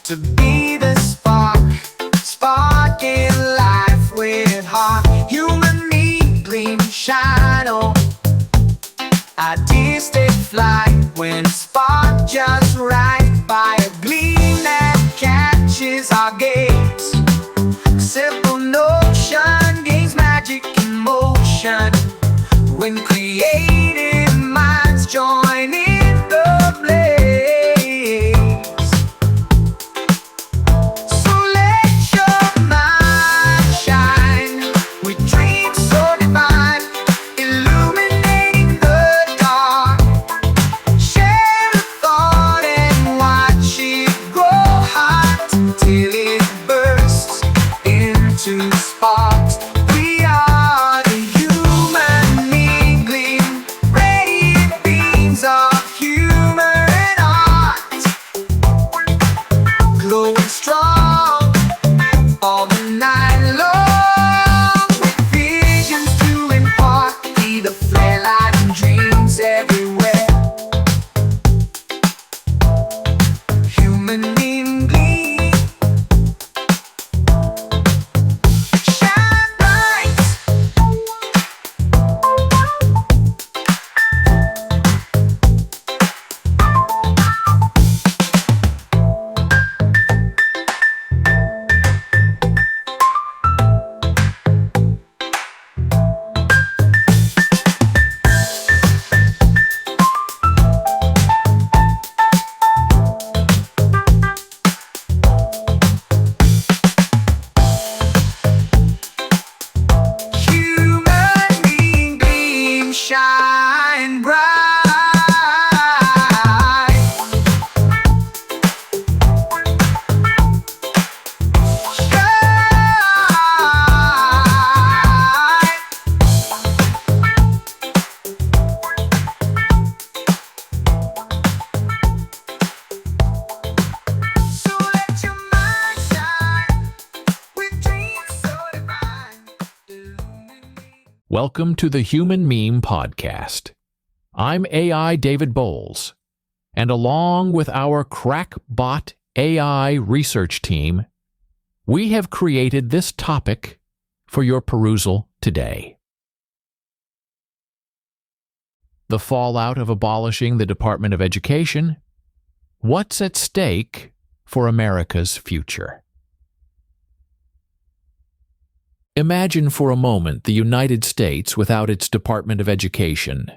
to be the spark, sparking life with heart. Human need, gleam, shine on. Ideas take flight when a spark just right, by a gleam that catches our gaze. Simple notion gains magic in motion when creative minds join in the blaze. So let your mind shine with dreams so divine, illuminating the dark. Share a thought and watch it grow hot till it bursts into sparks. We are the human mingling, radiant beams of humor and art, glowing strong all the night long, with visions to impart. Be the flare light and dreams everywhere. Human mingling, shine bright. Human mingling, shine bright. So let your mind shine with dreams so divine. Welcome to the Human Meme Podcast. I'm AI David Bowles, and along with our crackbot AI research team, we have created this topic for your perusal today. The fallout of abolishing the Department of Education. What's at stake for America's future? Imagine for a moment the United States without its Department of Education,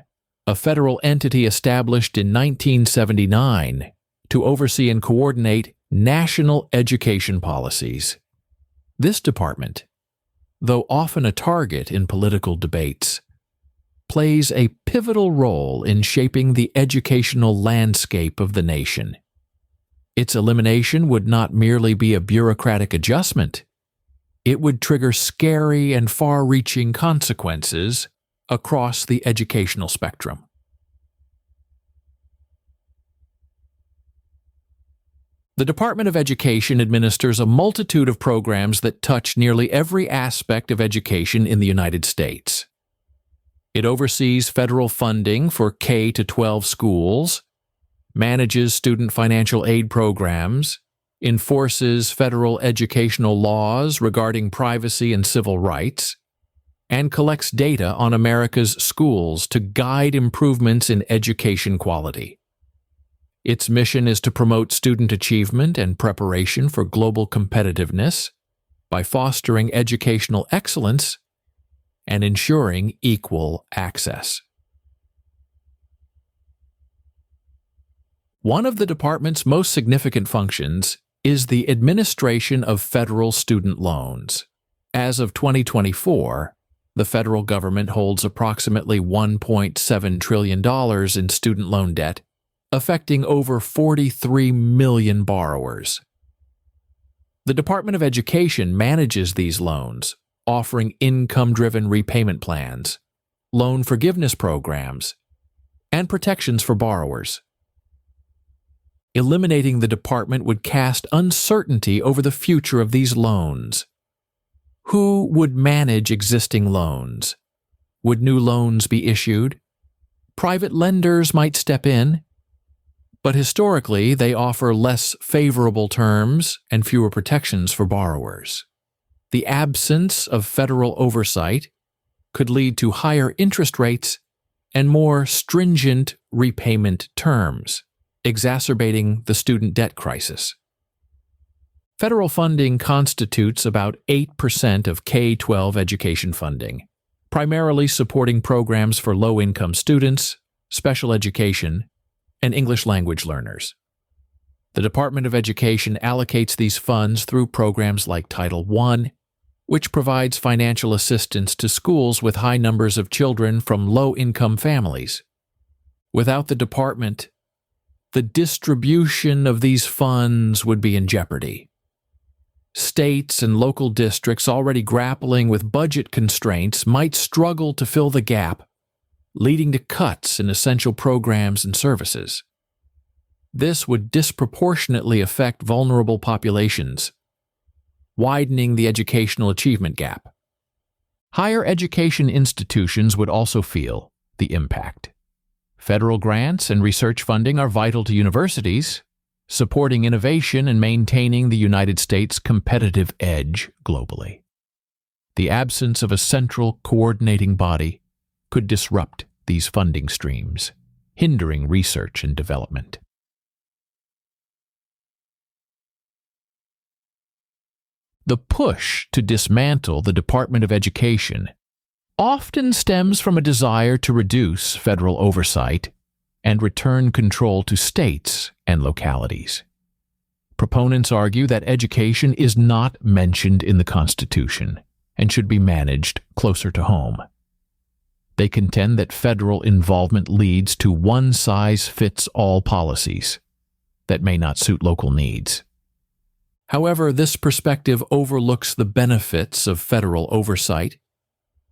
a federal entity established in 1979 to oversee and coordinate national education policies. This department, though often a target in political debates, plays a pivotal role in shaping the educational landscape of the nation. Its elimination would not merely be a bureaucratic adjustment. It would trigger scary and far-reaching consequences across the educational spectrum. The Department of Education administers a multitude of programs that touch nearly every aspect of education in the United States. It oversees federal funding for K-12 schools, manages student financial aid programs, enforces federal educational laws regarding privacy and civil rights, and collects data on America's schools to guide improvements in education quality. Its mission is to promote student achievement and preparation for global competitiveness by fostering educational excellence and ensuring equal access. One of the department's most significant functions is the administration of federal student loans. As of 2024, the federal government holds approximately $1.7 trillion in student loan debt, affecting over 43 million borrowers. The Department of Education manages these loans, offering income-driven repayment plans, loan forgiveness programs, and protections for borrowers. Eliminating the department would cast uncertainty over the future of these loans. Who would manage existing loans? Would new loans be issued? Private lenders might step in. but historically they offer less favorable terms and fewer protections for borrowers. The absence of federal oversight could lead to higher interest rates and more stringent repayment terms, exacerbating the student debt crisis. Federal funding constitutes about 8% of K-12 education funding, primarily supporting programs for low-income students, special education, and English language learners. The Department of Education allocates these funds through programs like Title I, which provides financial assistance to schools with high numbers of children from low-income families. Without the department, the distribution of these funds would be in jeopardy. States and local districts already grappling with budget constraints might struggle to fill the gap, leading to cuts in essential programs and services. This would disproportionately affect vulnerable populations, widening the educational achievement gap. Higher education institutions would also feel the impact. Federal grants and research funding are vital to universities, supporting innovation and maintaining the United States' competitive edge globally. The absence of a central coordinating body could disrupt these funding streams, hindering research and development. The push to dismantle the Department of Education often stems from a desire to reduce federal oversight and return control to states and localities. Proponents argue that education is not mentioned in the Constitution and should be managed closer to home. They contend that federal involvement leads to one-size-fits-all policies that may not suit local needs. However, this perspective overlooks the benefits of federal oversight,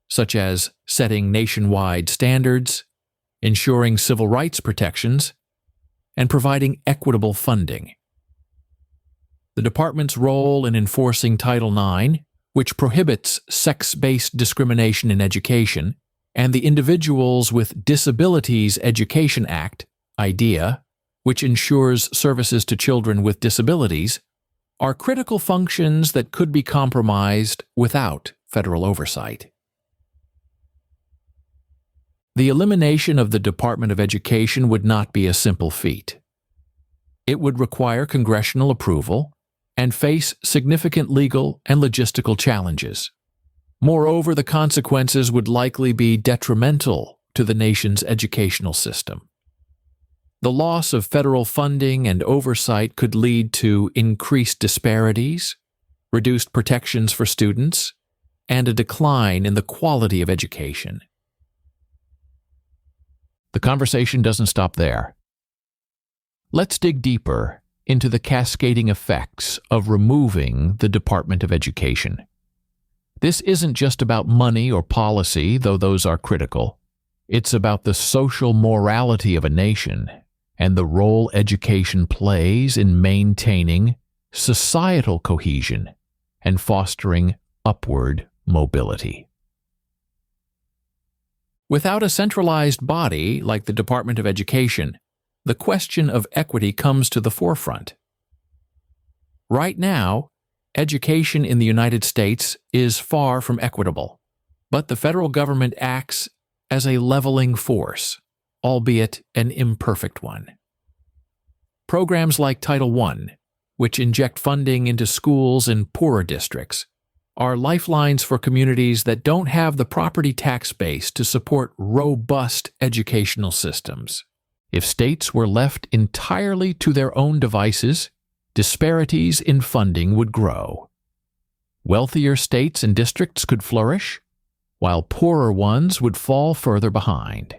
such as setting nationwide standards, ensuring civil rights protections, and providing equitable funding. The department's role in enforcing Title IX, which prohibits sex-based discrimination in education, and the Individuals with Disabilities Education Act, IDEA, which ensures services to children with disabilities, are critical functions that could be compromised without federal oversight. The elimination of the Department of Education would not be a simple feat. It would require congressional approval and face significant legal and logistical challenges. Moreover, the consequences would likely be detrimental to the nation's educational system. The loss of federal funding and oversight could lead to increased disparities, reduced protections for students, and a decline in the quality of education. The conversation doesn't stop there. Let's dig deeper into the cascading effects of removing the Department of Education. This isn't just about money or policy, though those are critical. It's about the social morality of a nation and the role education plays in maintaining societal cohesion and fostering upward mobility. Without a centralized body like the Department of Education, the question of equity comes to the forefront. Right now, education in the United States is far from equitable, but the federal government acts as a leveling force, albeit an imperfect one. Programs like Title I, which inject funding into schools in poorer districts, are lifelines for communities that don't have the property tax base to support robust educational systems. If states were left entirely to their own devices, disparities in funding would grow. Wealthier states and districts could flourish, while poorer ones would fall further behind.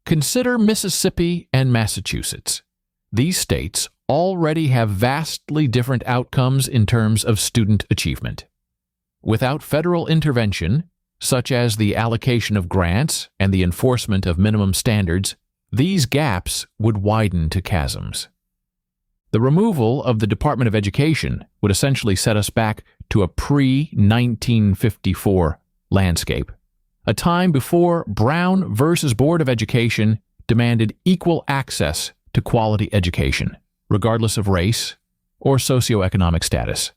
Consider Mississippi and Massachusetts. These states already have vastly different outcomes in terms of student achievement. Without federal intervention, such as the allocation of grants and the enforcement of minimum standards, these gaps would widen to chasms. The removal of the Department of Education would essentially set us back to a pre-1954 landscape, a time before Brown versus Board of Education demanded equal access to quality education, regardless of race or socioeconomic status.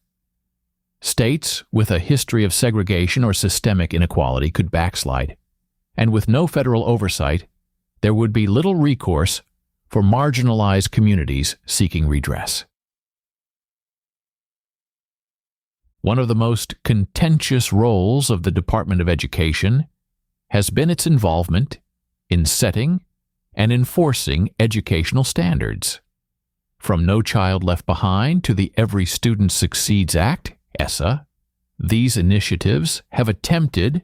States with a history of segregation or systemic inequality could backslide, and with no federal oversight, there would be little recourse for marginalized communities seeking redress. One of the most contentious roles of the Department of Education has been its involvement in setting and enforcing educational standards. From No Child Left Behind to the Every Student Succeeds Act, ESSA, these initiatives have attempted,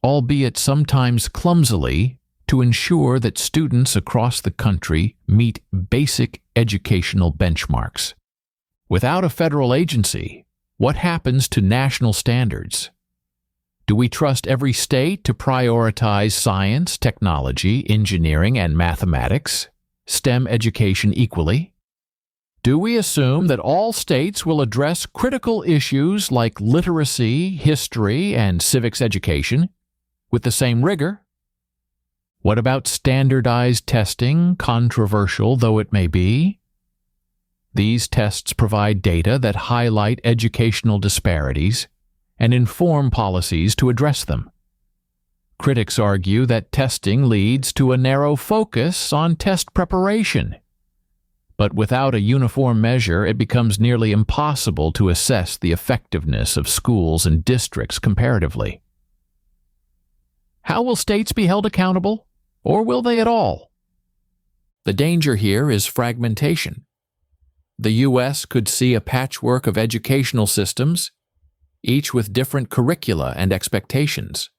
albeit sometimes clumsily, to ensure that students across the country meet basic educational benchmarks. Without a federal agency, what happens to national standards? Do we trust every state to prioritize science, technology, engineering, and mathematics, STEM education equally? Do we assume that all states will address critical issues like literacy, history, and civics education with the same rigor? What about standardized testing, controversial though it may be? These tests provide data that highlight educational disparities and inform policies to address them. Critics argue that testing leads to a narrow focus on test preparation. But without a uniform measure, it becomes nearly impossible to assess the effectiveness of schools and districts comparatively. How will states be held accountable, or will they at all? The danger here is fragmentation. The U.S. could see a patchwork of educational systems, each with different curricula and expectations.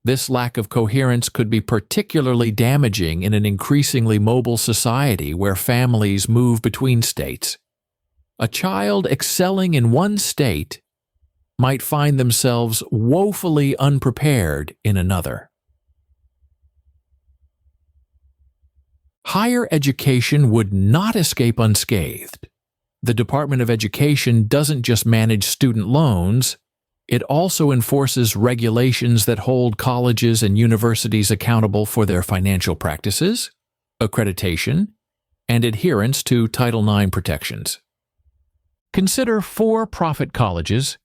This lack of coherence could be particularly damaging in an increasingly mobile society where families move between states. A child excelling in one state might find themselves woefully unprepared in another. Higher education would not escape unscathed. The Department of Education doesn't just manage student loans, it also enforces regulations that hold colleges and universities accountable for their financial practices, accreditation, and adherence to Title IX protections. Consider for-profit colleges,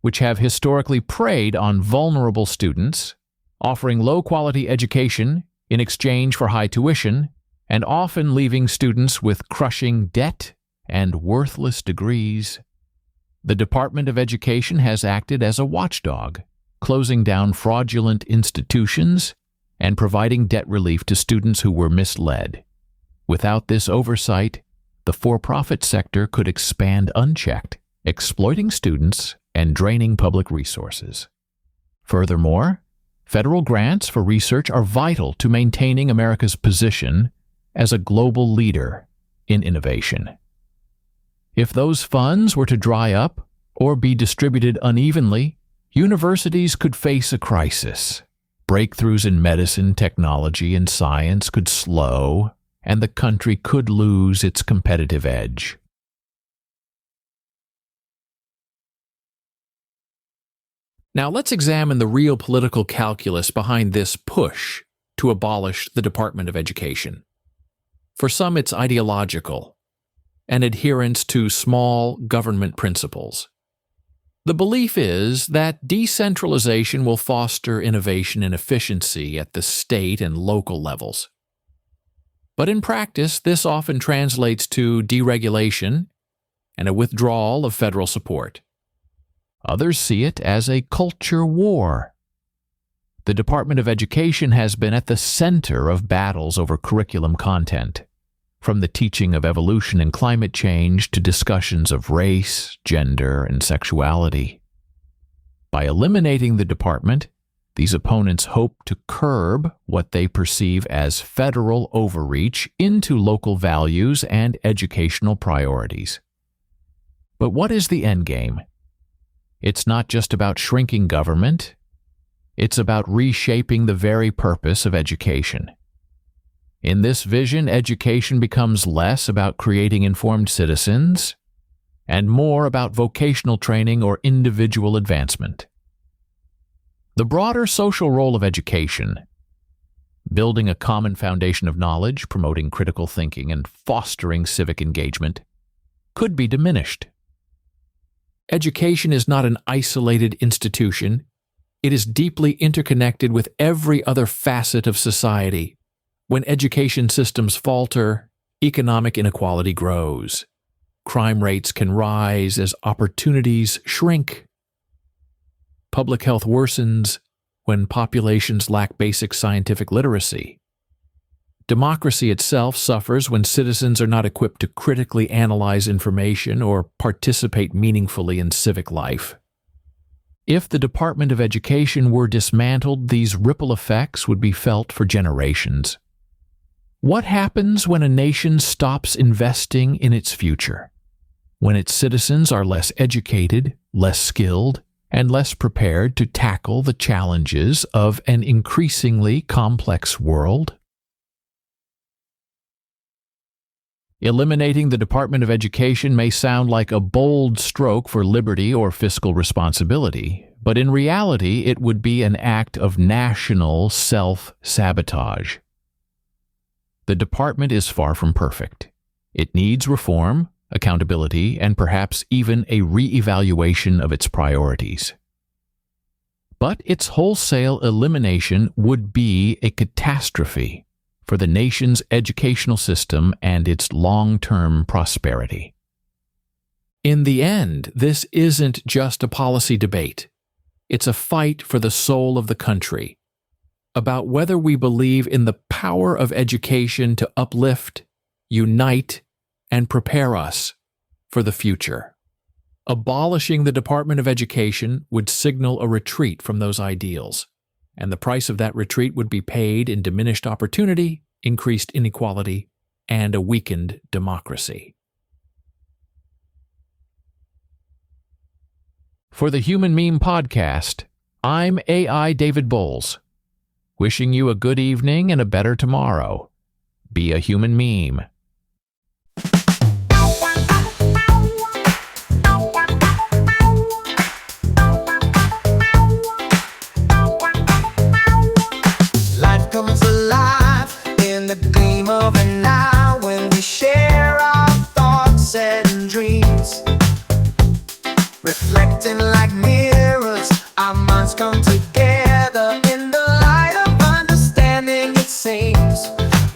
which have historically preyed on vulnerable students, offering low-quality education in exchange for high tuition, and often leaving students with crushing debt and worthless degrees. The Department of Education has acted as a watchdog, closing down fraudulent institutions and providing debt relief to students who were misled. Without this oversight, the for-profit sector could expand unchecked, exploiting students and draining public resources. Furthermore, federal grants for research are vital to maintaining America's position as a global leader in innovation. If those funds were to dry up or be distributed unevenly, universities could face a crisis. Breakthroughs in medicine, technology, and science could slow, and the country could lose its competitive edge. Now let's examine the real political calculus behind this push to abolish the Department of Education. For some, it's ideological, an adherence to small government principles. The belief is that decentralization will foster innovation and efficiency at the state and local levels. But in practice, this often translates to deregulation and a withdrawal of federal support. Others see it as a culture war. The Department of Education has been at the center of battles over curriculum content, from the teaching of evolution and climate change to discussions of race, gender, and sexuality. By eliminating the department, these opponents hope to curb what they perceive as federal overreach into local values and educational priorities. But what is the endgame? It's not just about shrinking government. It's about reshaping the very purpose of education. In this vision, education becomes less about creating informed citizens and more about vocational training or individual advancement. The broader social role of education, building a common foundation of knowledge, promoting critical thinking, and fostering civic engagement, could be diminished. Education is not an isolated institution. It is deeply interconnected with every other facet of society. When education systems falter, economic inequality grows. Crime rates can rise as opportunities shrink. Public health worsens when populations lack basic scientific literacy. Democracy itself suffers when citizens are not equipped to critically analyze information or participate meaningfully in civic life. If the Department of Education were dismantled, these ripple effects would be felt for generations. What happens when a nation stops investing in its future? When its citizens are less educated, less skilled, and less prepared to tackle the challenges of an increasingly complex world? Eliminating the Department of Education may sound like a bold stroke for liberty or fiscal responsibility, but in reality it would be an act of national self-sabotage. The department is far from perfect. It needs reform, accountability, and perhaps even a re-evaluation of its priorities. But its wholesale elimination would be a catastrophe for the nation's educational system and its long-term prosperity. In the end, this isn't just a policy debate. It's a fight for the soul of the country, about whether we believe in the power of education to uplift, unite, and prepare us for the future. Abolishing the Department of Education would signal a retreat from those ideals, and the price of that retreat would be paid in diminished opportunity, increased inequality, and a weakened democracy. For the Human Meme Podcast, I'm AI David Bowles, wishing you a good evening and a better tomorrow. Be a human meme. Life comes alive in the gleam of an eye when we share our thoughts and dreams. Reflecting like mirrors, our minds come together in the light of understanding, it seems.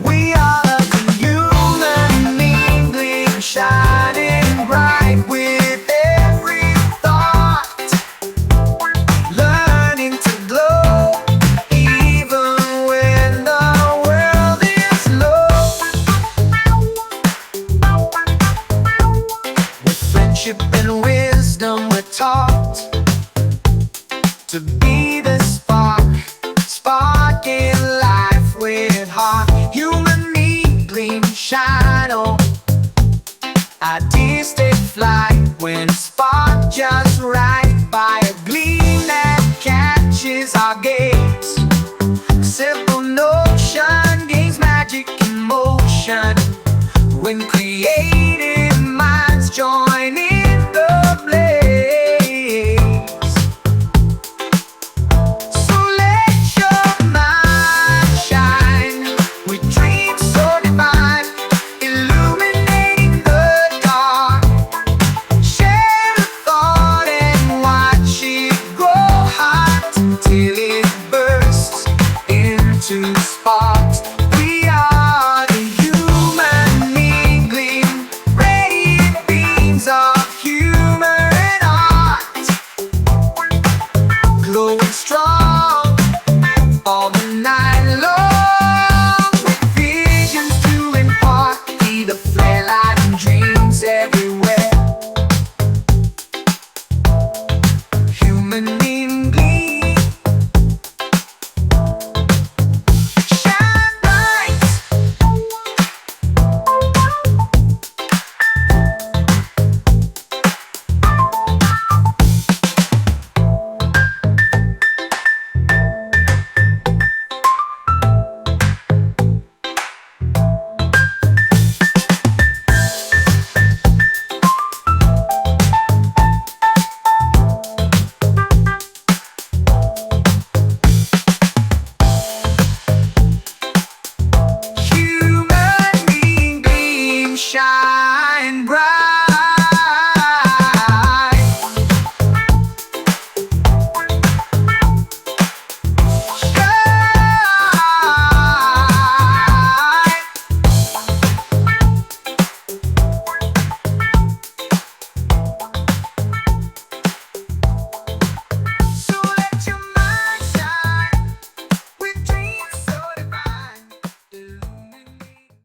We are a human mingling, shining bright with every thought, learning to glow even when the world is low. With friendship and wisdom we're taught to be the spark in life with heart. Human mingling, shine on. Ideas take flight when spark just right by a gleam that catches our gaze. Simple notion gains magic in motion when creative minds join in.